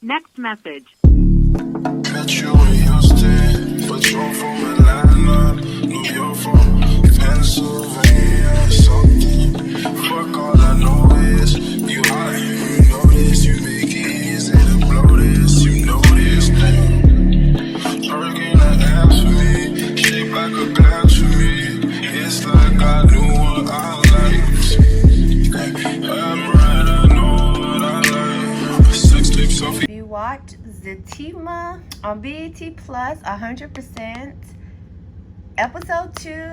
Next message. Met you in Houston, but you're from Atlanta, New York from Pennsylvania, something. Fuck, all I know is you hot, you know this, you make it easy to blow this, you know this thing. Hurricane that ass for me, shaped like a glass for me. It's like I knew what I liked. I'm right, I know what I like. Sex tapes, selfie. If you watch Zatima on BET Plus 100%, episode 2,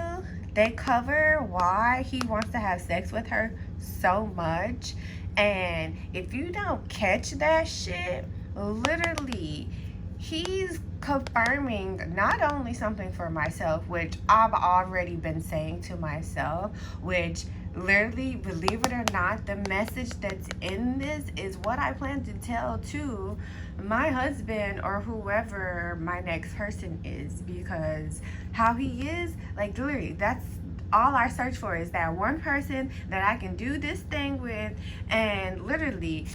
they cover why he wants to have sex with her so much. And if you don't catch that shit, literally, he's confirming not only something for myself, which I've already been saying to myself, which literally, believe it or not, the message that's in this is what I plan to tell to my husband or whoever my next person is, because how he is, like, literally, that's all I search for, is that one person that I can do this thing with. And literally,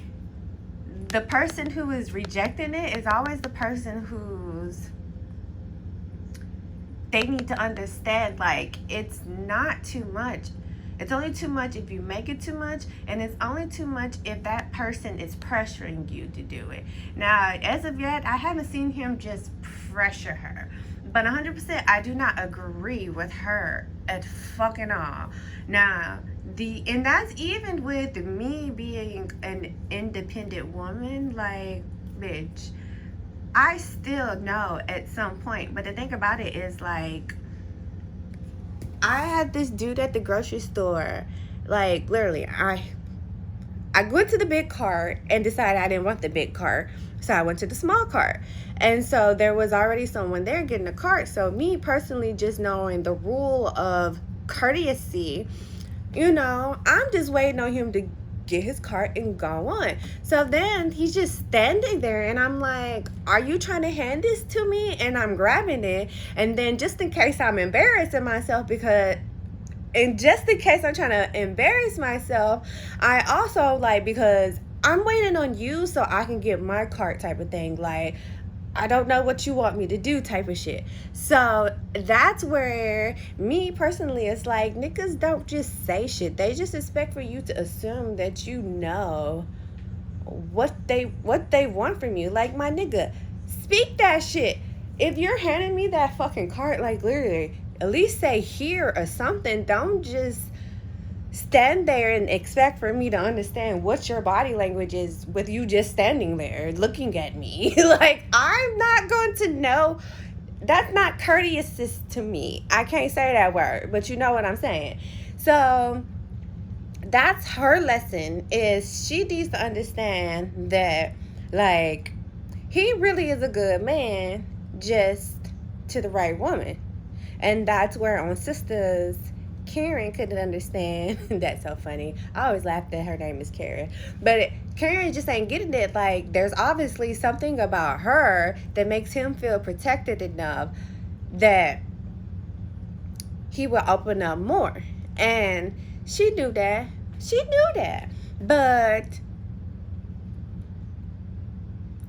the person who is rejecting it is always the person who's, they need to understand, like, it's not too much. It's only too much if you make it too much, and it's only too much if that person is pressuring you to do it. Now, as of yet, I haven't seen him just pressure her. But 100%, I do not agree with her at fucking all. Now, and that's even with me being an independent woman. Like, bitch, I still know at some point. But the thing about it is, like, I had this dude at the grocery store. Like, literally, I went to the big cart and decided I didn't want the big cart. So I went to the small cart. And so there was already someone there getting a cart. So me personally, just knowing the rule of courtesy, I'm just waiting on him to get his cart and go on. So then he's just standing there, and I'm like, are you trying to hand this to me? And I'm grabbing it. And then just in case I'm embarrassing myself, just in case I'm trying to embarrass myself, I also, like, because I'm waiting on you so I can get my cart type of thing. Like, I don't know what you want me to do type of shit. So that's where me personally, it's like, niggas don't just say shit. They just expect for you to assume that you know what they want from you. Like, my nigga, speak that shit. If you're handing me that fucking cart, like, literally, at least say here or something. Don't just stand there and expect for me to understand what your body language is with you just standing there looking at me. Like, I'm not going to know. That's not courteous to me. I can't say that word, but you know what I'm saying. So that's her lesson, is she needs to understand that, like, he really is a good man, just to the right woman. And that's where on Sisters, Karen couldn't understand. That's so funny. I always laugh that her name is Karen. But Karen just ain't getting it. Like, there's obviously something about her that makes him feel protected enough that he will open up more. And she knew that. But,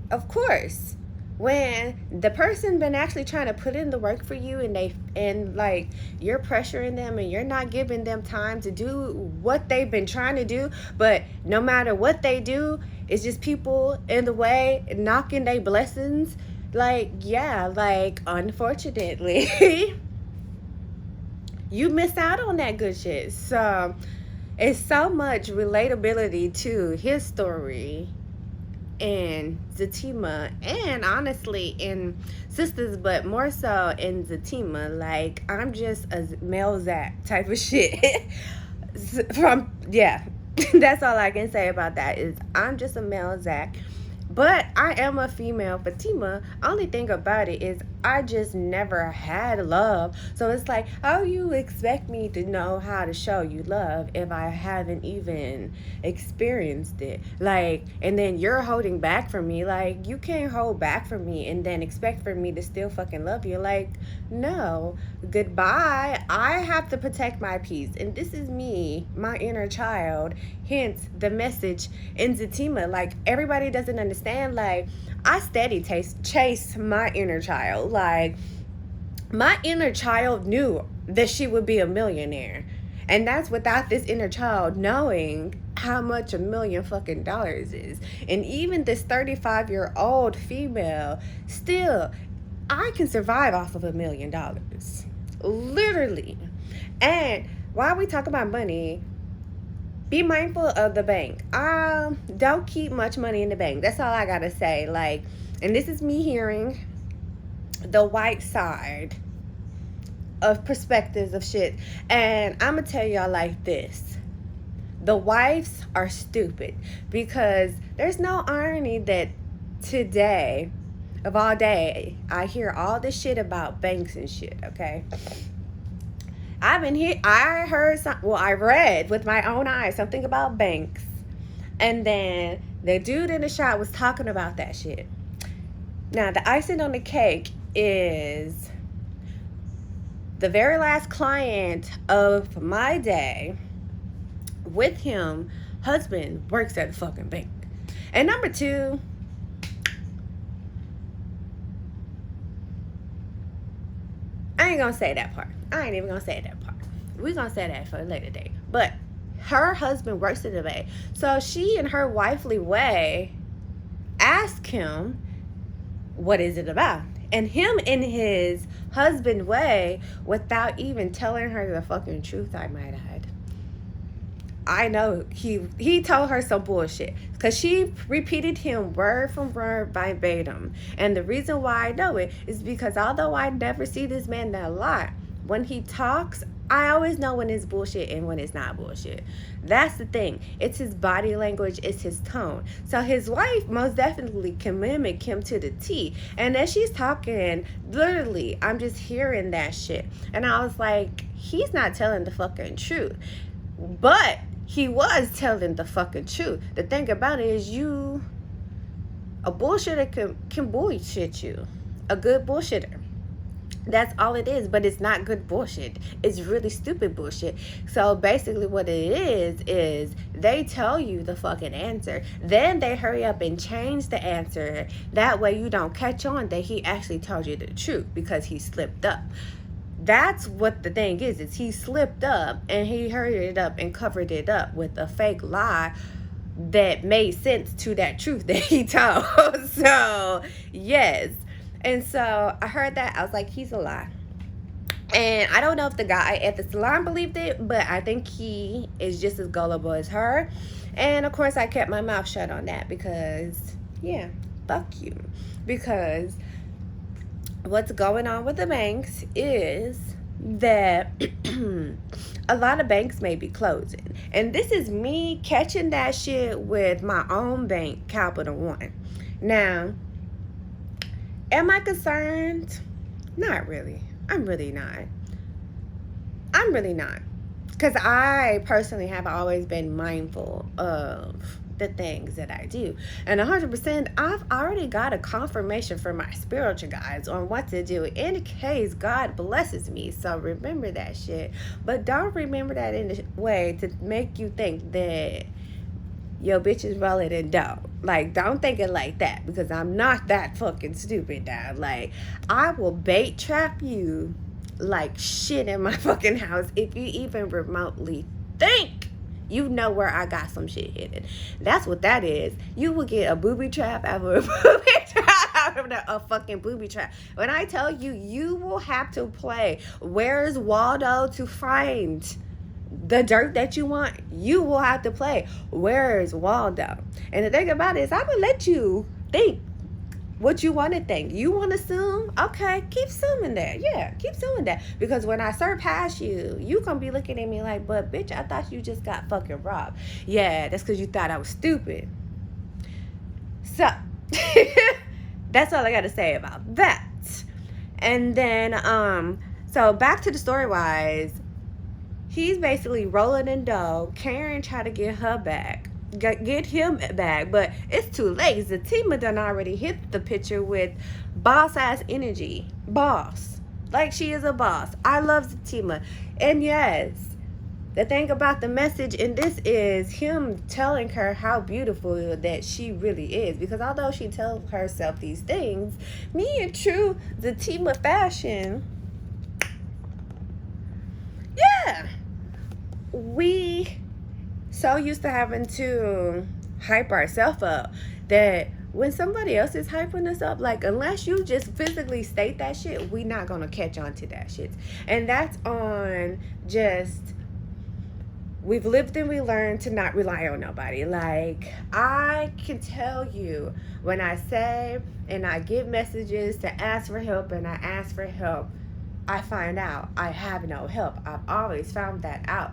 of course, when the person been actually trying to put in the work for you, and like, you're pressuring them and you're not giving them time to do what they've been trying to do, but no matter what they do, it's just people in the way knocking their blessings. Like, yeah, like, unfortunately, you miss out on that good shit. So it's so much relatability to his story in Zatima, and honestly in Sisters, but more so in Zatima. Like, I'm just a male Zach type of shit. That's all I can say about that, is I'm just a male Zach, but I am a female Fatima. Only thing about it is I just never had love. So it's like, how you expect me to know how to show you love if I haven't even experienced it? Like, and then you're holding back from me. Like, you can't hold back from me and then expect for me to still fucking love you. Like, no, goodbye. I have to protect my peace. And this is me, my inner child. Hence the message in Zatima. Like, everybody doesn't understand. Like, I steady chase my inner child. Like, my inner child knew that she would be a millionaire. And that's without this inner child knowing how much $1 million fucking dollars is. And even this 35-year-old female, still, I can survive off of $1 million. Literally. And while we talk about money, be mindful of the bank. Don't keep much money in the bank. That's all I gotta say. Like, and this is me hearing the white side of perspectives of shit. And I'm gonna tell y'all like this. The wives are stupid, because there's no irony that today, of all day, I hear all this shit about banks and shit, okay? I read with my own eyes something about banks. And then the dude in the shop was talking about that shit. Now, the icing on the cake is the very last client of my day with him, husband works at a fucking bank. And number two, I ain't gonna say that part. I ain't even gonna say that part. We're gonna say that for a later date. But her husband works at the bank. So she, in her wifely way, asked him, what is it about? And him, in his husband way, without even telling her the fucking truth, I might add, I know he told her some bullshit, because she repeated him word from word verbatim. And the reason why I know it is because although I never see this man that a lot, when he talks, I always know when it's bullshit and when it's not bullshit. That's the thing. It's his body language, it's his tone. So his wife most definitely can mimic him to the T. And as she's talking, literally, I'm just hearing that shit. And I was like, he's not telling the fucking truth. But he was telling the fucking truth. The thing about it is, a bullshitter can bullshit you. A good bullshitter. That's all it is, but it's not good bullshit. It's really stupid bullshit. So basically what it is they tell you the fucking answer. Then they hurry up and change the answer. That way you don't catch on that he actually told you the truth, because he slipped up. That's what the thing is he slipped up and he hurried it up and covered it up with a fake lie that made sense to that truth that he told. So, yes. And so I heard that. I was like, he's a lie. And I don't know if the guy at the salon believed it, but I think he is just as gullible as her. And of course, I kept my mouth shut on that because, yeah, fuck you. Because what's going on with the banks is that a lot of banks may be closing. And this is me catching that shit with my own bank, Capital One. Now, am I concerned? Not really. I'm really not. Because I personally have always been mindful of the things that I do. And 100%, I've already got a confirmation from my spiritual guides on what to do in case God blesses me. So remember that shit. But don't remember that in a way to make you think that yo bitch is rolling in dough. Like, don't think it like that, because I'm not that fucking stupid, dad. Like, I will bait trap you like shit in my fucking house if you even remotely think you know where I got some shit hidden. That's what that is. You will get a booby trap out of a booby trap out of a fucking booby trap. When I tell you, you will have to play Where's Waldo to find the dirt that you want. You will have to play Where's Waldo. And the thing about it is, I'm gonna let you think what you want to think. You want to assume? Okay, keep assuming that. Yeah, keep assuming that. Because when I surpass you, you gonna be looking at me like, but bitch, I thought you just got fucking robbed. Yeah, that's because you thought I was stupid. So, that's all I got to say about that. And then, so back to the story wise, he's basically rolling in dough. Karen tried to get her back, get him back, but it's too late. Zatima done already hit the picture with boss ass energy. Boss. Like she is a boss. I love Zatima. And yes, the thing about the message in this is him telling her how beautiful that she really is. Because although she tells herself these things, me in true Zatima fashion, yeah, we so used to having to hype ourselves up that when somebody else is hyping us up, like unless you just physically state that shit, we not gonna catch on to that shit. And that's on just, we've lived and we learned to not rely on nobody. Like, I can tell you when I say and I get messages to ask for help and I ask for help, I find out I have no help. I've always found that out,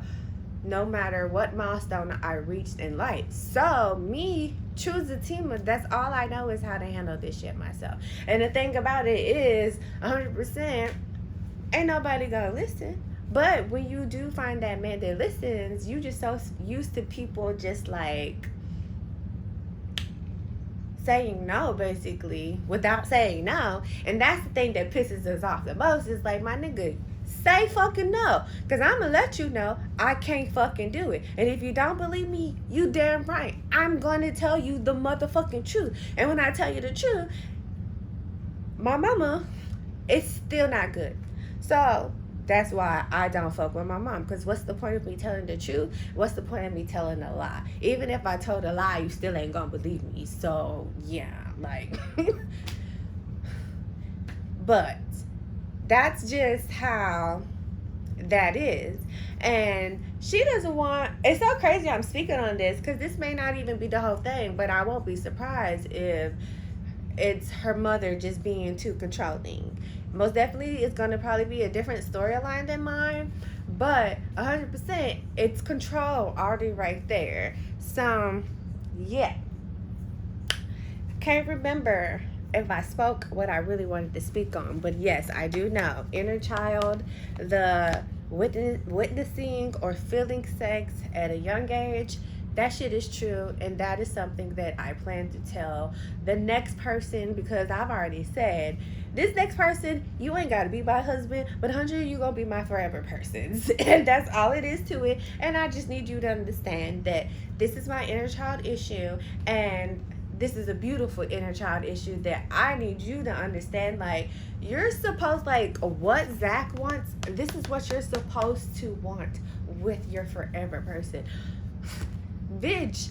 no matter what milestone I reached in life. So me, choose a team, that's all I know is how to handle this shit myself. And the thing about it is 100% ain't nobody gonna listen. But when you do find that man that listens, you just so used to people just like saying no, basically, without saying no. And that's the thing that pisses us off the most. Is like, my nigga, say fucking no. Because I'm going to let you know I can't fucking do it. And if you don't believe me, you damn right. I'm going to tell you the motherfucking truth. And when I tell you the truth, my mama, it's still not good. So that's why I don't fuck with my mom. Because what's the point of me telling the truth? What's the point of me telling a lie? Even if I told a lie, you still ain't gonna believe me. So, yeah, like. But that's just how that is. And she doesn't want, it's so crazy I'm speaking on this because this may not even be the whole thing, but I won't be surprised if it's her mother just being too controlling. Most definitely it's going to probably be a different storyline than mine, but 100% it's control already right there. So yeah, can't remember if I spoke what I really wanted to speak on, but yes, I do know inner child, the witnessing or feeling sex at a young age, that shit is true, and that is something that I plan to tell the next person, because I've already said, this next person, you ain't got to be my husband, but 100, you going to be my forever person. And that's all it is to it. And I just need you to understand that this is my inner child issue, and this is a beautiful inner child issue that I need you to understand. Like, you're supposed, like, what Zach wants, this is what you're supposed to want with your forever person. Bitch,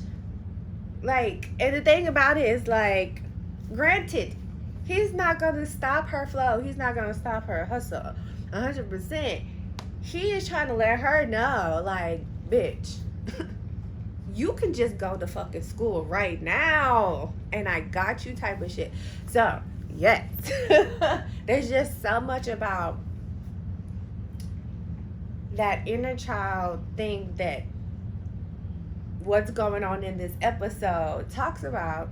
like, and the thing about it is, like, granted, he's not gonna stop her flow, he's not gonna stop her hustle 100%. He is trying to let her know, like, bitch, you can just go to fucking school right now and I got you type of shit. So yes. There's just so much about that inner child thing that what's going on in this episode talks about.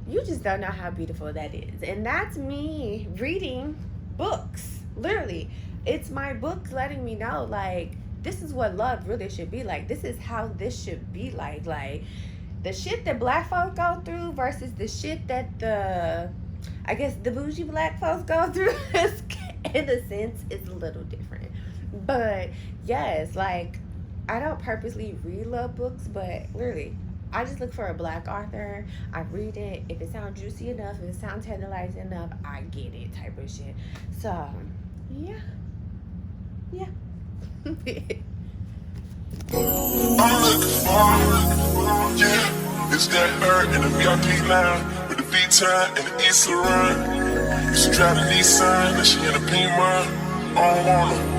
You just don't know how beautiful that is. And that's me reading books. Literally, it's my books letting me know, like, this is what love really should be like. This is how this should be like. Like, the shit that black folks go through versus the shit that the bougie black folks go through is, in a sense, it's a little different. But yes, like, I don't purposely read love books, but literally, I just look for a black author, I read it, if it sounds juicy enough, if it sounds tantalizing enough, I get it type of shit. So, yeah. I'm looking for, yeah, it's that bird in the VIP line with the V-time and the East Run. Used to drive a Nissan, and she in a Pima. I don't want her.